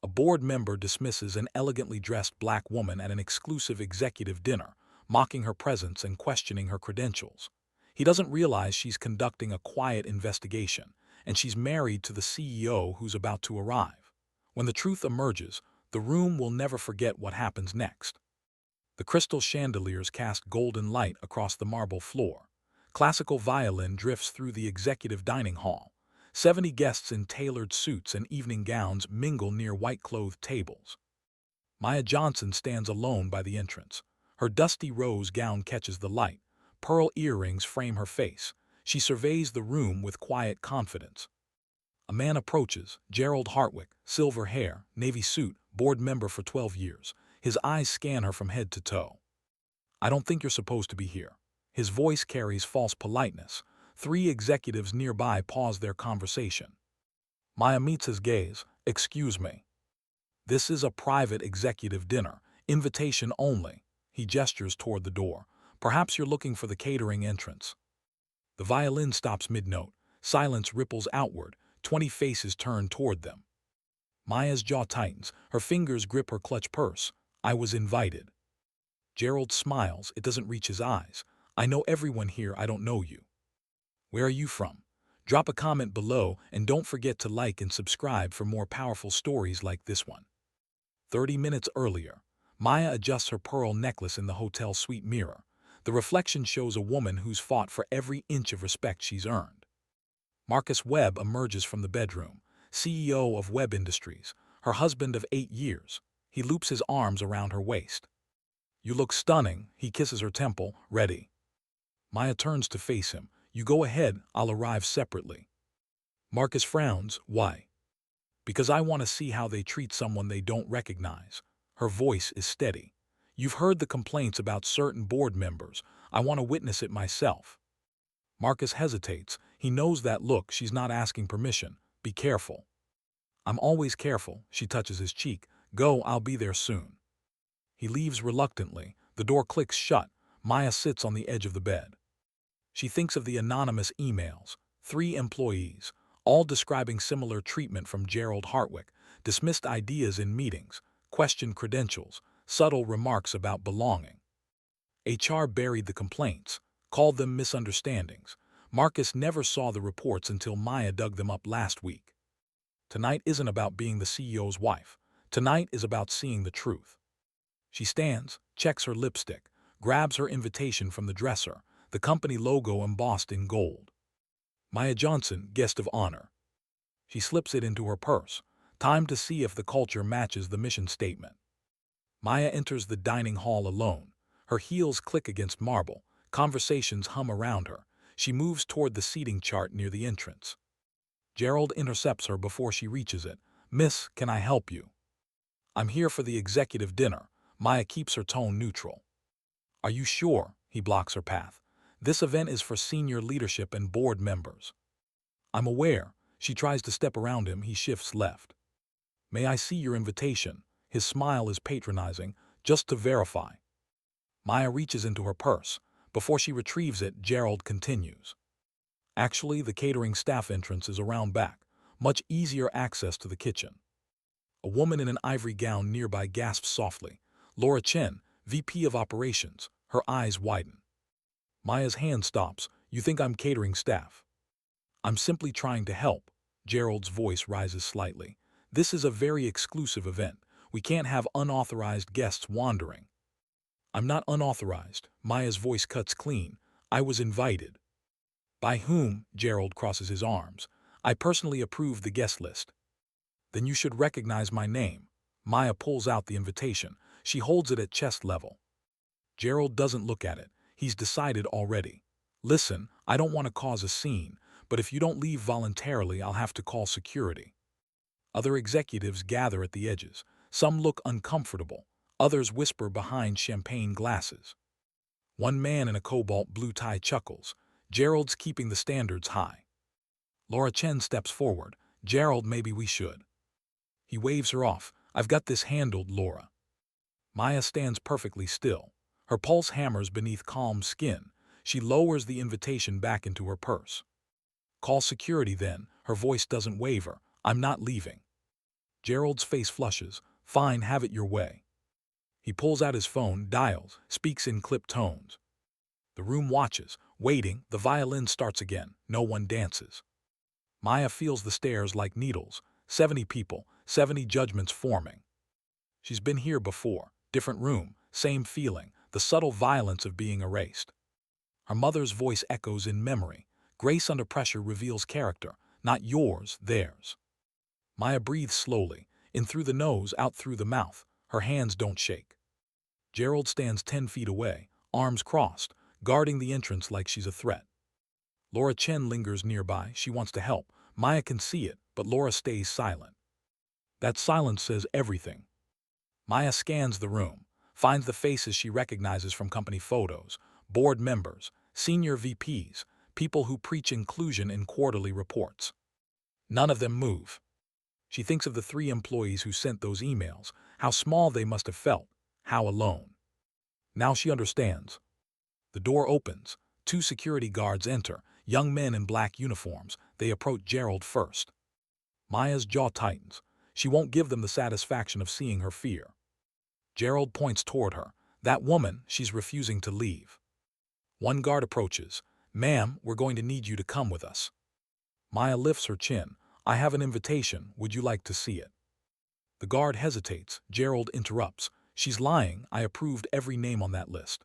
A board member dismisses an elegantly dressed black woman at an exclusive executive dinner, mocking her presence and questioning her credentials. He doesn't realize she's conducting a quiet investigation, and she's married to the CEO who's about to arrive. When the truth emerges, the room will never forget what happens next. The crystal chandeliers cast golden light across the marble floor. Classical violin drifts through the executive dining hall. 70 guests in tailored suits and evening gowns mingle near white-clothed tables. Maya Johnson stands alone by the entrance. Her dusty rose gown catches the light. Pearl earrings frame her face. She surveys the room with quiet confidence. A man approaches, Gerald Hartwick, silver hair, navy suit, board member for 12 years. His eyes scan her from head to toe. "I don't think you're supposed to be here." His voice carries false politeness. 3 executives nearby pause their conversation. Maya meets his gaze. "Excuse me. This is a private executive dinner, invitation only." He gestures toward the door. "Perhaps you're looking for the catering entrance." The violin stops mid-note. Silence ripples outward. 20 faces turn toward them. Maya's jaw tightens. Her fingers grip her clutch purse. "I was invited." Gerald smiles. It doesn't reach his eyes. "I know everyone here. I don't know you. Where are you from?" Drop a comment below and don't forget to like and subscribe for more powerful stories like this one. 30 minutes earlier, Maya adjusts her pearl necklace in the hotel suite mirror. The reflection shows a woman who's fought for every inch of respect she's earned. Marcus Webb emerges from the bedroom, CEO of Webb Industries, her husband of 8 years. He loops his arms around her waist. "You look stunning." He kisses her temple. "Ready?" Maya turns to face him. "You go ahead, I'll arrive separately." Marcus frowns. "Why?" "Because I want to see how they treat someone they don't recognize." Her voice is steady. "You've heard the complaints about certain board members. I want to witness it myself." Marcus hesitates. He knows that look. She's not asking permission. "Be careful." "I'm always careful." She touches his cheek. "Go, I'll be there soon." He leaves reluctantly. The door clicks shut. Maya sits on the edge of the bed. She thinks of the anonymous emails. 3 employees, all describing similar treatment from Gerald Hartwick, dismissed ideas in meetings, questioned credentials, subtle remarks about belonging. HR buried the complaints, called them misunderstandings. Marcus never saw the reports until Maya dug them up last week. Tonight isn't about being the CEO's wife. Tonight is about seeing the truth. She stands, checks her lipstick, grabs her invitation from the dresser, the company logo embossed in gold. Maya Johnson, guest of honor. She slips it into her purse. Time to see if the culture matches the mission statement. Maya enters the dining hall alone. Her heels click against marble. Conversations hum around her. She moves toward the seating chart near the entrance. Gerald intercepts her before she reaches it. "Miss, can I help you?" "I'm here for the executive dinner." Maya keeps her tone neutral. "Are you sure?" He blocks her path. "This event is for senior leadership and board members." "I'm aware." She tries to step around him. He shifts left. "May I see your invitation?" His smile is patronizing. "Just to verify." Maya reaches into her purse. Before she retrieves it, Gerald continues. "Actually, the catering staff entrance is around back. Much easier access to the kitchen." A woman in an ivory gown nearby gasps softly. "Laura Chen, VP of Operations." Her eyes widen. Maya's hand stops. "You think I'm catering staff?" "I'm simply trying to help." Gerald's voice rises slightly. "This is a very exclusive event. We can't have unauthorized guests wandering." "I'm not unauthorized." Maya's voice cuts clean. "I was invited." "By whom?" Gerald crosses his arms. "I personally approved the guest list." "Then you should recognize my name." Maya pulls out the invitation. She holds it at chest level. Gerald doesn't look at it. He's decided already. "Listen, I don't want to cause a scene, but if you don't leave voluntarily, I'll have to call security." Other executives gather at the edges. Some look uncomfortable. Others whisper behind champagne glasses. One man in a cobalt blue tie chuckles. Gerald's keeping the standards high. Laura Chen steps forward. "Gerald, maybe we should." He waves her off. "I've got this handled, Laura." Maya stands perfectly still. Her pulse hammers beneath calm skin. She lowers the invitation back into her purse. "Call security then." Her voice doesn't waver. "I'm not leaving." Gerald's face flushes. Fine, have it your way. He pulls out his phone, dials, speaks in clipped tones. The room watches, waiting. The violin starts again. No one dances. Maya feels the stares like needles. 70 people, 70 judgments forming. She's been here before. Different room, same feeling, the subtle violence of being erased. Her mother's voice echoes in memory. Grace under pressure reveals character, not yours, theirs. Maya breathes slowly, in through the nose, out through the mouth. Her hands don't shake. Gerald stands 10 feet away, arms crossed, guarding the entrance like she's a threat. Laura Chen lingers nearby. She wants to help. Maya can see it, but Laura stays silent. That silence says everything. Maya scans the room, finds the faces she recognizes from company photos, board members, senior VPs, people who preach inclusion in quarterly reports. None of them move. She thinks of the 3 employees who sent those emails, how small they must have felt, how alone. Now she understands. The door opens. 2 security guards enter, young men in black uniforms. They approach Gerald first. Maya's jaw tightens. She won't give them the satisfaction of seeing her fear. Gerald points toward her. That woman, she's refusing to leave. One guard approaches. Ma'am, we're going to need you to come with us. Maya lifts her chin. I have an invitation. Would you like to see it? The guard hesitates. Gerald interrupts. She's lying. I approved every name on that list.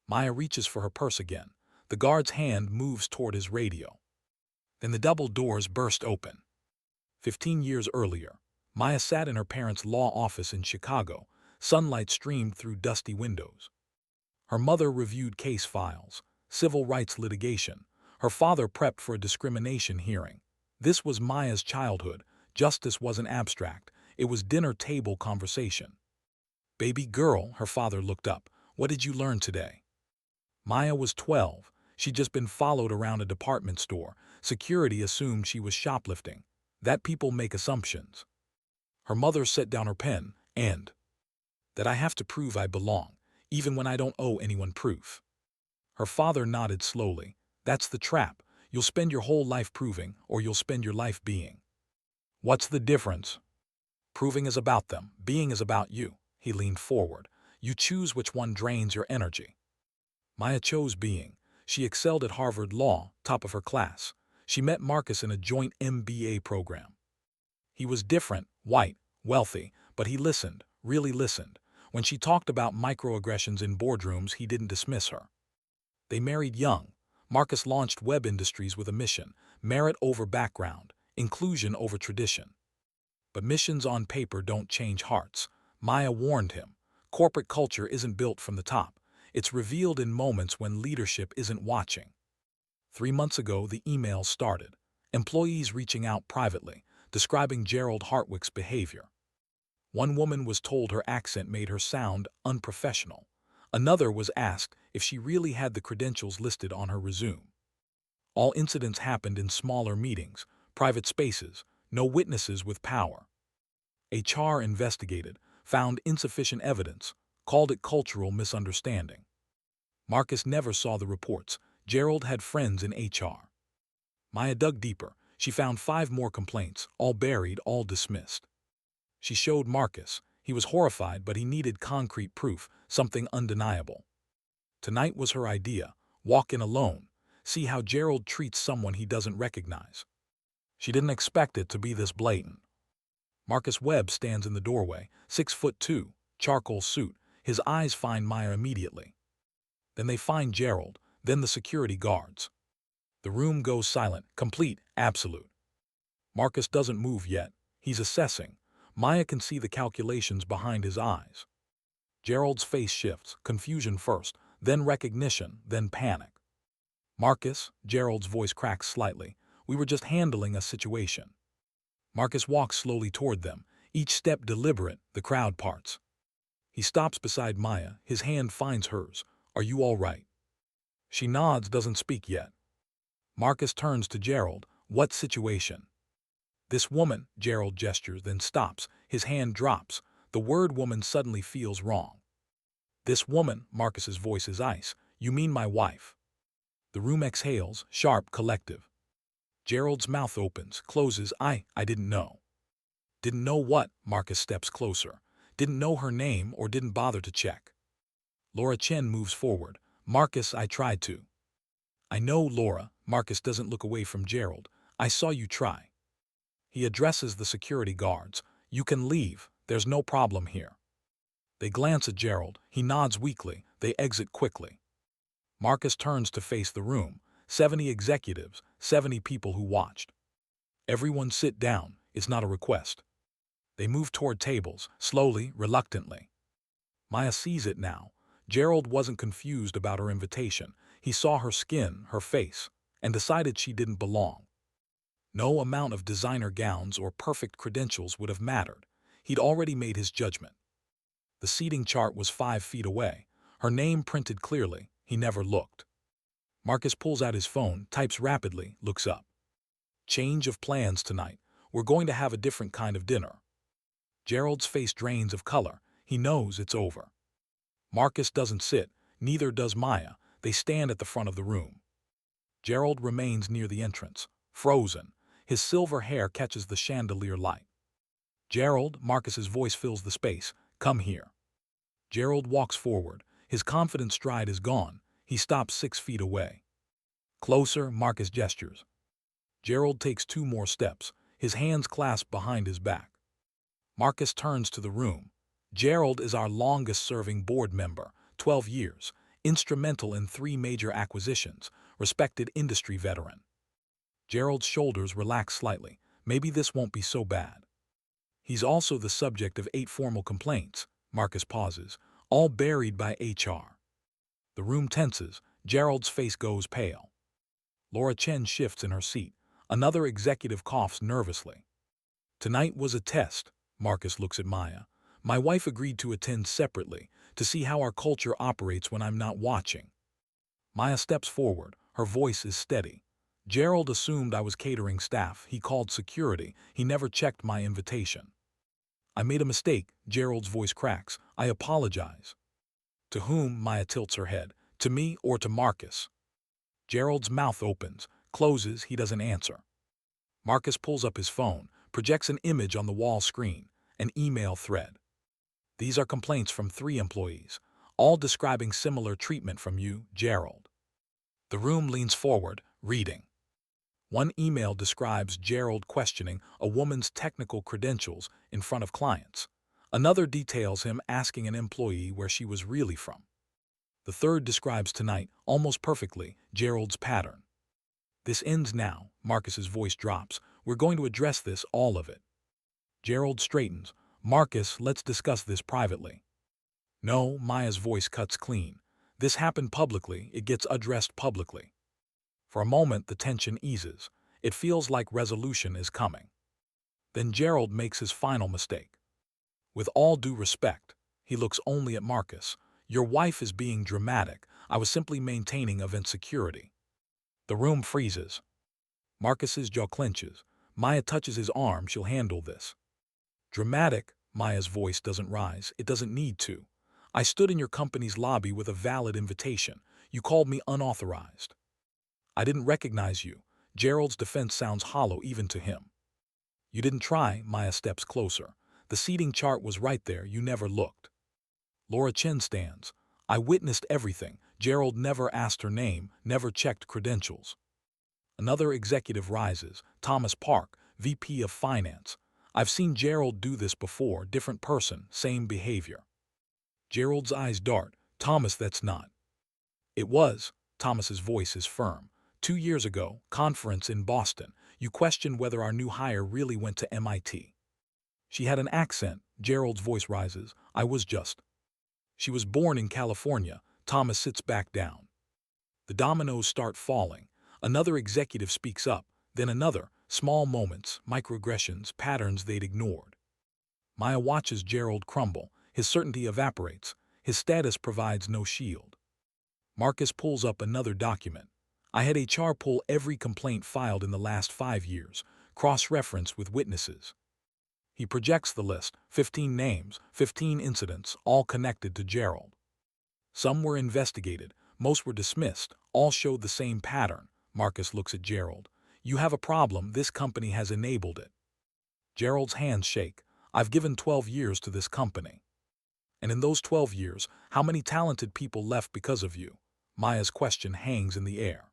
Maya reaches for her purse again. The guard's hand moves toward his radio. Then the double doors burst open. 15 years earlier, Maya sat in her parents' law office in Chicago. Sunlight streamed through dusty windows. Her mother reviewed case files, civil rights litigation. Her father prepped for a discrimination hearing. This was Maya's childhood. Justice wasn't abstract. It was dinner table conversation. Baby girl, her father looked up. What did you learn today? Maya was 12. She'd just been followed around a department store. Security assumed she was shoplifting. That people make assumptions. Her mother set down her pen, and that I have to prove I belong, even when I don't owe anyone proof. Her father nodded slowly. That's the trap. You'll spend your whole life proving, or you'll spend your life being. What's the difference? Proving is about them. Being is about you. He leaned forward. You choose which one drains your energy. Maya chose being. She excelled at Harvard Law, top of her class. She met Marcus in a joint MBA program. He was different, white, wealthy, but he listened, really listened. When she talked about microaggressions in boardrooms, he didn't dismiss her. They married young. Marcus launched Web Industries with a mission: merit over background, inclusion over tradition. But missions on paper don't change hearts. Maya warned him. Corporate culture isn't built from the top. It's revealed in moments when leadership isn't watching. 3 months ago, the emails started. Employees reaching out privately, describing Gerald Hartwick's behavior. One woman was told her accent made her sound unprofessional. Another was asked if she really had the credentials listed on her resume. All incidents happened in smaller meetings, private spaces, no witnesses with power. HR investigated, found insufficient evidence, called it cultural misunderstanding. Marcus never saw the reports. Gerald had friends in HR. Maya dug deeper. She found 5 more complaints, all buried, all dismissed. She showed Marcus. He was horrified, but he needed concrete proof, something undeniable. Tonight was her idea. Walk in alone. See how Gerald treats someone he doesn't recognize. She didn't expect it to be this blatant. Marcus Webb stands in the doorway, 6'2", charcoal suit. His eyes find Maya immediately. Then they find Gerald, then the security guards. The room goes silent, complete, absolute. Marcus doesn't move yet. He's assessing. Maya can see the calculations behind his eyes. Gerald's face shifts, confusion first, then recognition, then panic. Marcus, Gerald's voice cracks slightly. We were just handling a situation. Marcus walks slowly toward them, each step deliberate. The crowd parts. He stops beside Maya. His hand finds hers. Are you all right? She nods, doesn't speak yet. Marcus turns to Gerald. What situation? This woman, Gerald gestures, then stops. His hand drops. The word woman suddenly feels wrong. This woman, Marcus's voice is ice. You mean my wife? The room exhales, sharp, collective. Gerald's mouth opens, closes. I didn't know. Didn't know what? Marcus steps closer. Didn't know her name or didn't bother to check. Laura Chen moves forward. Marcus, I tried to. I know, Laura. Marcus doesn't look away from Gerald. I saw you try. He addresses the security guards. You can leave. There's no problem here. They glance at Gerald. He nods weakly. They exit quickly. Marcus turns to face the room. 70 executives, 70 people who watched. Everyone sit down. It's not a request. They move toward tables, slowly, reluctantly. Maya sees it now. Gerald wasn't confused about her invitation. He saw her skin, her face, and decided she didn't belong. No amount of designer gowns or perfect credentials would have mattered. He'd already made his judgment. The seating chart was 5 feet away. Her name printed clearly. He never looked. Marcus pulls out his phone, types rapidly, looks up. Change of plans tonight. We're going to have a different kind of dinner. Gerald's face drains of color. He knows it's over. Marcus doesn't sit, neither does Maya. They stand at the front of the room. Gerald remains near the entrance, frozen. His silver hair catches the chandelier light. Gerald, Marcus's voice fills the space. Come here. Gerald walks forward. His confident stride is gone. He stops 6 feet away. Closer, Marcus gestures. Gerald takes 2 more steps, his hands clasped behind his back. Marcus turns to the room. Gerald is our longest-serving board member, 12 years, instrumental in 3 major acquisitions, respected industry veteran. Gerald's shoulders relax slightly. Maybe this won't be so bad. He's also the subject of 8 formal complaints. Marcus pauses, all buried by HR. The room tenses. Gerald's face goes pale. Laura Chen shifts in her seat. Another executive coughs nervously. Tonight was a test. Marcus looks at Maya. My wife agreed to attend separately to see how our culture operates when I'm not watching. Maya steps forward. Her voice is steady. Gerald assumed I was catering staff. He called security. He never checked my invitation. I made a mistake. Gerald's voice cracks. I apologize. To whom? Maya tilts her head. To me or to Marcus? Gerald's mouth opens, closes. He doesn't answer. Marcus pulls up his phone, projects an image on the wall screen, an email thread. These are complaints from 3 employees, all describing similar treatment from you, Gerald. The room leans forward, reading. One email describes Gerald questioning a woman's technical credentials in front of clients. Another details him asking an employee where she was really from. The third describes tonight, almost perfectly, Gerald's pattern. This ends now. Marcus's voice drops. We're going to address this, all of it. Gerald straightens. Marcus, let's discuss this privately. No, Maya's voice cuts clean. This happened publicly. It gets addressed publicly. For a moment, the tension eases. It feels like resolution is coming. Then Gerald makes his final mistake. With all due respect, he looks only at Marcus. Your wife is being dramatic. I was simply maintaining event security. The room freezes. Marcus's jaw clenches. Maya touches his arm. She'll handle this. Dramatic? Maya's voice doesn't rise. It doesn't need to. I stood in your company's lobby with a valid invitation. You called me unauthorized. I didn't recognize you. Gerald's defense sounds hollow even to him. You didn't try. Maya steps closer. The seating chart was right there. You never looked. Laura Chen stands. I witnessed everything. Gerald never asked her name, never checked credentials. Another executive rises. Thomas Park, VP of Finance. I've seen Gerald do this before. Different person, same behavior. Gerald's eyes dart. Thomas, that's not. It was. Thomas's voice is firm. 2 years ago, conference in Boston. You questioned whether our new hire really went to MIT. She had an accent. Gerald's voice rises. I was just. She was born in California. Thomas sits back down. The dominoes start falling. Another executive speaks up, then another. Small moments, microaggressions, patterns they'd ignored. Maya watches Gerald crumble. His certainty evaporates. His status provides no shield. Marcus pulls up another document. I had HR pull every complaint filed in the last 5 years, cross-reference with witnesses. He projects the list, 15 names, 15 incidents, all connected to Gerald. Some were investigated, most were dismissed, all showed the same pattern. Marcus looks at Gerald. You have a problem. This company has enabled it. Gerald's hands shake. I've given 12 years to this company. And in those 12 years, how many talented people left because of you? Maya's question hangs in the air.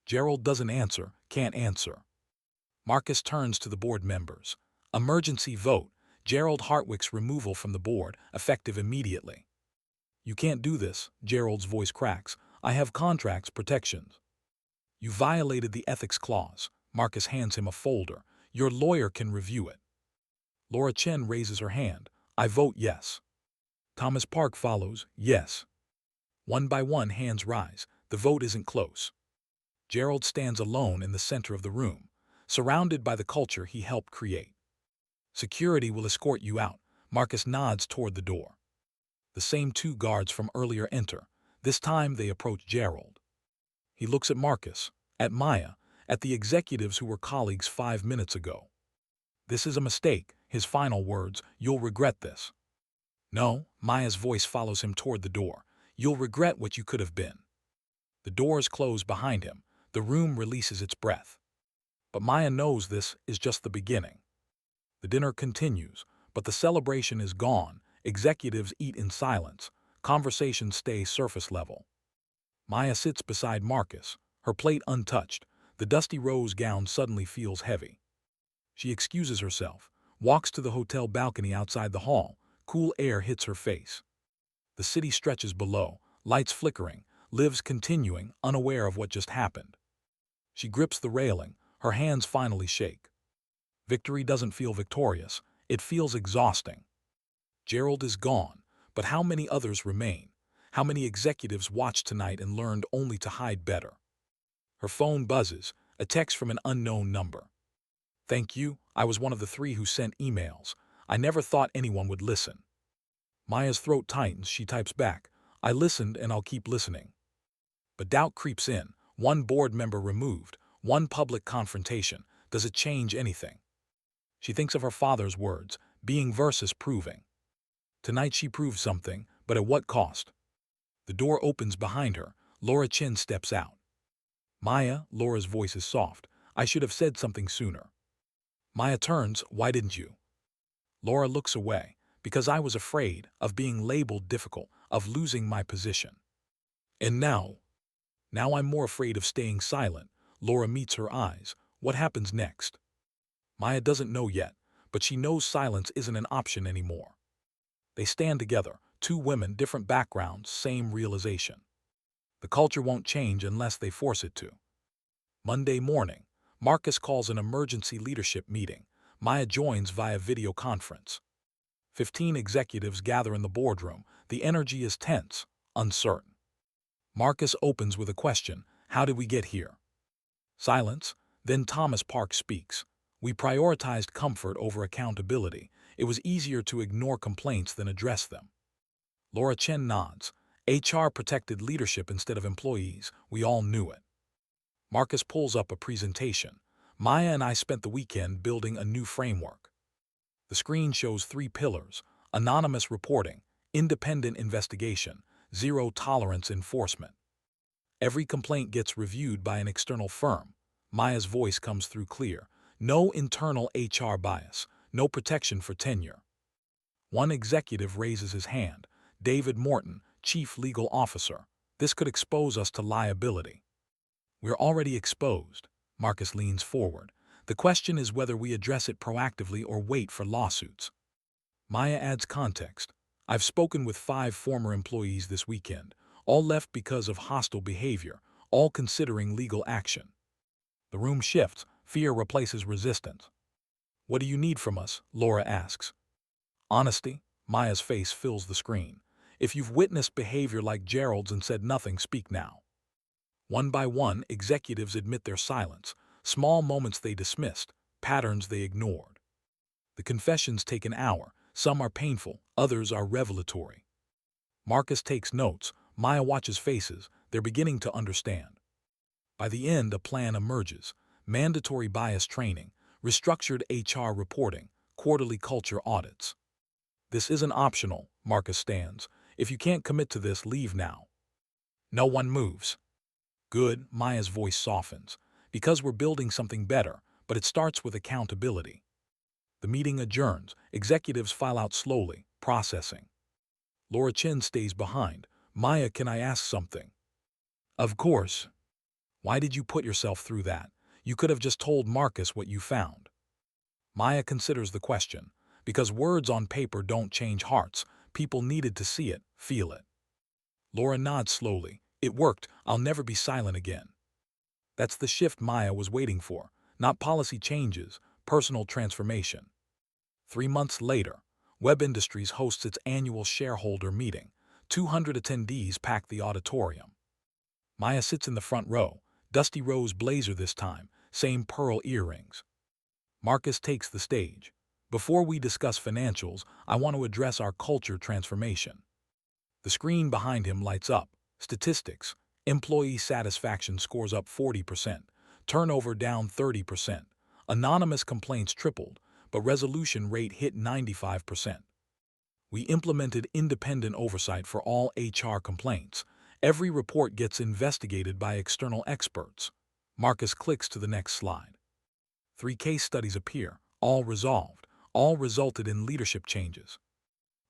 Gerald doesn't answer, can't answer. Marcus turns to the board members. Emergency vote. Gerald Hartwick's removal from the board, effective immediately. You can't do this, Gerald's voice cracks. I have contracts, protections. You violated the ethics clause. Marcus hands him a folder. Your lawyer can review it. Laura Chen raises her hand. I vote yes. Thomas Park follows, yes. One by one, hands rise. The vote isn't close. Gerald stands alone in the center of the room, surrounded by the culture he helped create. Security will escort you out. Marcus nods toward the door. The same two guards from earlier enter. This time they approach Gerald. He looks at Marcus, at Maya, at the executives who were colleagues 5 minutes ago. This is a mistake, his final words. You'll regret this. No, Maya's voice follows him toward the door. You'll regret what you could have been. The doors close behind him. The room releases its breath. But Maya knows this is just the beginning. The dinner continues, but the celebration is gone. Executives eat in silence. Conversations stay surface level. Maya sits beside Marcus, her plate untouched. The dusty rose gown suddenly feels heavy. She excuses herself, walks to the hotel balcony outside the hall. Cool air hits her face. The city stretches below, lights flickering, lives continuing, unaware of what just happened. She grips the railing, her hands finally shake. Victory doesn't feel victorious, it feels exhausting. Gerald is gone, but how many others remain? How many executives watched tonight and learned only to hide better? Her phone buzzes, a text from an unknown number. Thank you, I was one of the 3 who sent emails. I never thought anyone would listen. Maya's throat tightens, she types back. I listened and I'll keep listening. But doubt creeps in. One board member removed, one public confrontation. Does it change anything? She thinks of her father's words, being versus proving. Tonight she proved something, but at what cost? The door opens behind her. Laura Chen steps out. Maya, Laura's voice is soft. I should have said something sooner. Maya turns, why didn't you? Laura looks away, because I was afraid of being labeled difficult, of losing my position. And now I'm more afraid of staying silent. Laura meets her eyes. What happens next? Maya doesn't know yet, but she knows silence isn't an option anymore. They stand together, 2 women, different backgrounds, same realization. The culture won't change unless they force it to. Monday morning, Marcus calls an emergency leadership meeting. Maya joins via video conference. 15 executives gather in the boardroom. The energy is tense, uncertain. Marcus opens with a question. How did we get here? Silence. Then Thomas Park speaks. We prioritized comfort over accountability. It was easier to ignore complaints than address them. Laura Chen nods. HR protected leadership instead of employees. We all knew it. Marcus pulls up a presentation. Maya and I spent the weekend building a new framework. The screen shows 3 pillars: anonymous reporting, independent investigation, zero-tolerance enforcement. Every complaint gets reviewed by an external firm. Maya's voice comes through clear. No internal HR bias, no protection for tenure. One executive raises his hand. David Morton, Chief Legal Officer. This could expose us to liability. We're already exposed. Marcus leans forward. The question is whether we address it proactively or wait for lawsuits. Maya adds context. I've spoken with 5 former employees this weekend, all left because of hostile behavior, all considering legal action. The room shifts. Fear replaces resistance. What do you need from us? Laura asks. Honesty. Maya's face fills the screen. If you've witnessed behavior like Gerald's and said nothing, speak now. One by one, executives admit their silence. Small moments they dismissed, patterns they ignored. The confessions take an hour. Some are painful, others are revelatory. Marcus takes notes. Maya watches faces. They're beginning to understand. By the end, a plan emerges. Mandatory bias training, restructured HR reporting, quarterly culture audits. This isn't optional, Marcus stands. If you can't commit to this, leave now. No one moves. Good, Maya's voice softens. Because we're building something better, but it starts with accountability. The meeting adjourns. Executives file out slowly, processing. Laura Chen stays behind. Maya, can I ask something? Of course. Why did you put yourself through that? You could have just told Marcus what you found. Maya considers the question. Because words on paper don't change hearts, people needed to see it, feel it. Laura nods slowly. It worked. I'll never be silent again. That's the shift Maya was waiting for. Not policy changes, personal transformation. 3 months later, Web Industries hosts its annual shareholder meeting. 200 attendees pack the auditorium. Maya sits in the front row, dusty rose blazer this time, same pearl earrings. Marcus takes the stage. Before we discuss financials, I want to address our culture transformation. The screen behind him lights up. Statistics. Employee satisfaction scores up 40%. Turnover down 30%. Anonymous complaints tripled, but resolution rate hit 95%. We implemented independent oversight for all HR complaints. Every report gets investigated by external experts. Marcus clicks to the next slide. 3 case studies appear, all resolved, all resulted in leadership changes.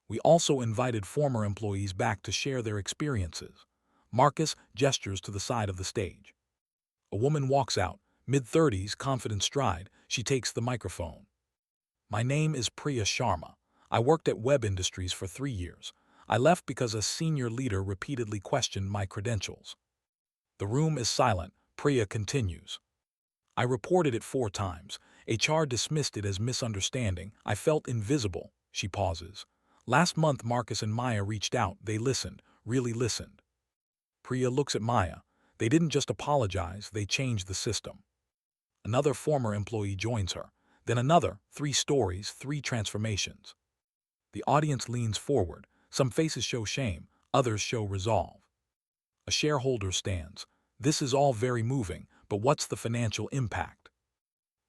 We also invited former employees back to share their experiences. Marcus gestures to the side of the stage. A woman walks out, mid-30s, confident stride. She takes the microphone. My name is Priya Sharma. I worked at Web Industries for 3 years. I left because a senior leader repeatedly questioned my credentials. The room is silent. Priya continues. I reported it 4 times. HR dismissed it as misunderstanding. I felt invisible. She pauses. Last month, Marcus and Maya reached out. They listened, really listened. Priya looks at Maya. They didn't just apologize, they changed the system. Another former employee joins her. Then another, 3 stories, 3 transformations. The audience leans forward. Some faces show shame, others show resolve. A shareholder stands. This is all very moving, but what's the financial impact?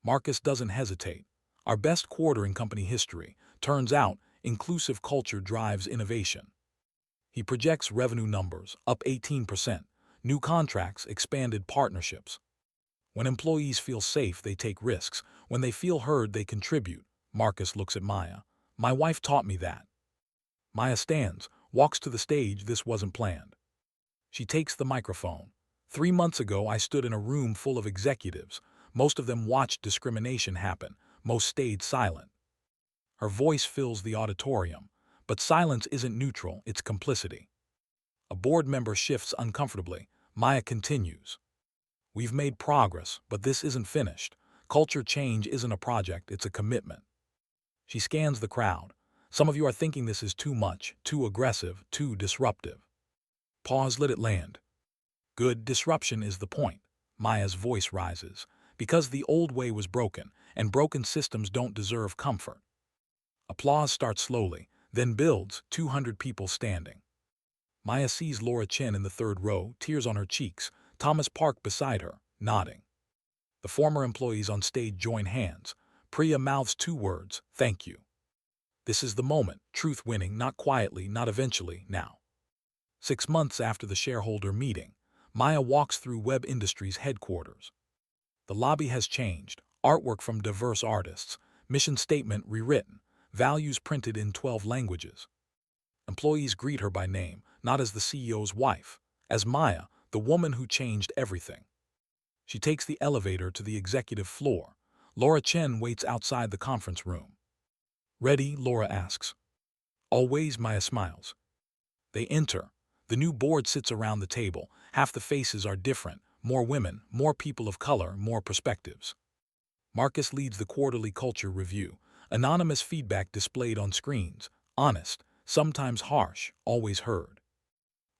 Marcus doesn't hesitate. Our best quarter in company history. Turns out, inclusive culture drives innovation. He projects revenue numbers, up 18%. New contracts, expanded partnerships. When employees feel safe, they take risks. When they feel heard, they contribute. Marcus looks at Maya. My wife taught me that. Maya stands, walks to the stage. This wasn't planned. She takes the microphone. 3 months ago, I stood in a room full of executives. Most of them watched discrimination happen. Most stayed silent. Her voice fills the auditorium. But silence isn't neutral, it's complicity. A board member shifts uncomfortably. Maya continues. We've made progress, but this isn't finished. Culture change isn't a project, it's a commitment. She scans the crowd. Some of you are thinking this is too much, too aggressive, too disruptive. Pause, let it land. Good, disruption is the point. Maya's voice rises. Because the old way was broken, and broken systems don't deserve comfort. Applause starts slowly, then builds, 200 people standing. Maya sees Laura Chen in the 3rd row, tears on her cheeks, Thomas Park beside her, nodding. The former employees on stage join hands. Priya mouths 2 words, thank you. This is the moment, truth winning, not quietly, not eventually, now. 6 months after the shareholder meeting, Maya walks through Web Industries headquarters. The lobby has changed, artwork from diverse artists, mission statement rewritten, values printed in 12 languages. Employees greet her by name, not as the CEO's wife, as Maya, the woman who changed everything. She takes the elevator to the executive floor. Laura Chen waits outside the conference room. Ready? Laura asks. Always, Maya smiles. They enter. The new board sits around the table. Half the faces are different. More women, more people of color, more perspectives. Marcus leads the quarterly culture review. Anonymous feedback displayed on screens. Honest, sometimes harsh, always heard.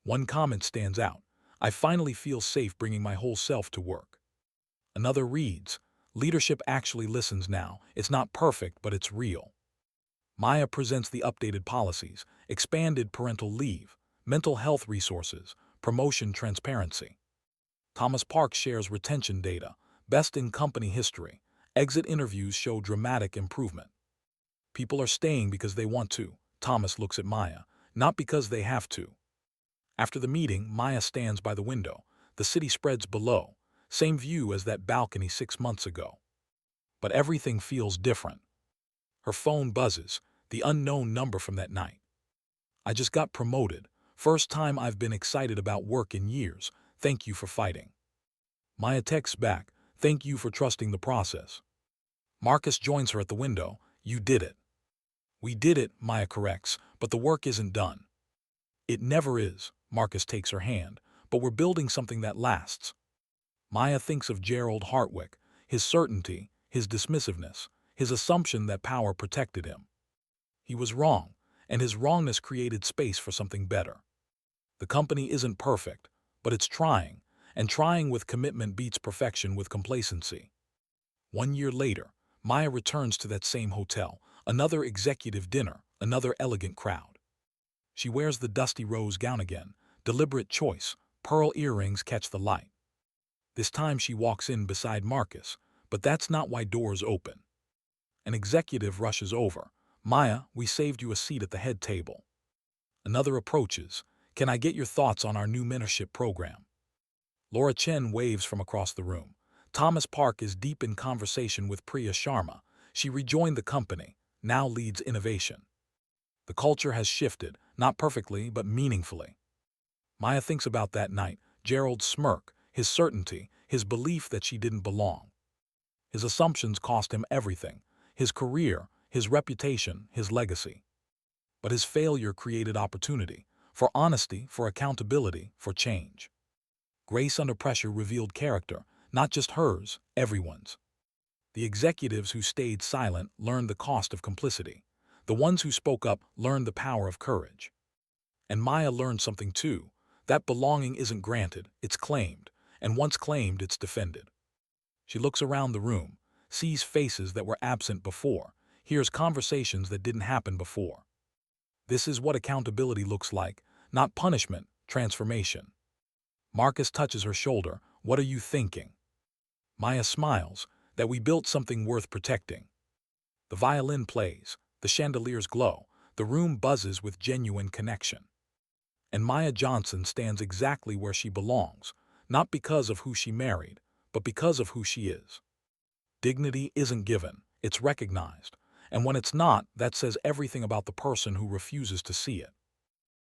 One comment stands out. I finally feel safe bringing my whole self to work. Another reads, leadership actually listens now. It's not perfect, but it's real. Maya presents the updated policies, expanded parental leave, mental health resources, promotion transparency. Thomas Park shares retention data, best in company history. Exit interviews show dramatic improvement. People are staying because they want to. Thomas looks at Maya, not because they have to. After the meeting, Maya stands by the window. The city spreads below. Same view as that balcony 6 months ago. But everything feels different. Her phone buzzes, the unknown number from that night. I just got promoted. First time I've been excited about work in years. Thank you for fighting. Maya texts back, thank you for trusting the process. Marcus joins her at the window. You did it. We did it, Maya corrects, but the work isn't done. It never is, Marcus takes her hand, but we're building something that lasts. Maya thinks of Gerald Hartwick, his certainty, his dismissiveness, his assumption that power protected him. He was wrong, and his wrongness created space for something better. The company isn't perfect, but it's trying, and trying with commitment beats perfection with complacency. 1 year later, Maya returns to that same hotel, another executive dinner, another elegant crowd. She wears the dusty rose gown again, deliberate choice, pearl earrings catch the light. This time she walks in beside Marcus, but that's not why doors open. An executive rushes over. Maya, we saved you a seat at the head table. Another approaches. Can I get your thoughts on our new mentorship program? Laura Chen waves from across the room. Thomas Park is deep in conversation with Priya Sharma. She rejoined the company, now leads innovation. The culture has shifted, not perfectly, but meaningfully. Maya thinks about that night, Gerald's smirk, his certainty, his belief that she didn't belong. His assumptions cost him everything, his career, his reputation, his legacy. But his failure created opportunity, for honesty, for accountability, for change. Grace under pressure revealed character, not just hers, everyone's. The executives who stayed silent learned the cost of complicity. The ones who spoke up learned the power of courage. And Maya learned something too, that belonging isn't granted, it's claimed, and once claimed, it's defended. She looks around the room, sees faces that were absent before, hears conversations that didn't happen before. This is what accountability looks like, not punishment, transformation. Marcus touches her shoulder. What are you thinking? Maya smiles, that we built something worth protecting. The violin plays, the chandeliers glow, the room buzzes with genuine connection. And Maya Johnson stands exactly where she belongs, not because of who she married, but because of who she is. Dignity isn't given, it's recognized, and when it's not, that says everything about the person who refuses to see it.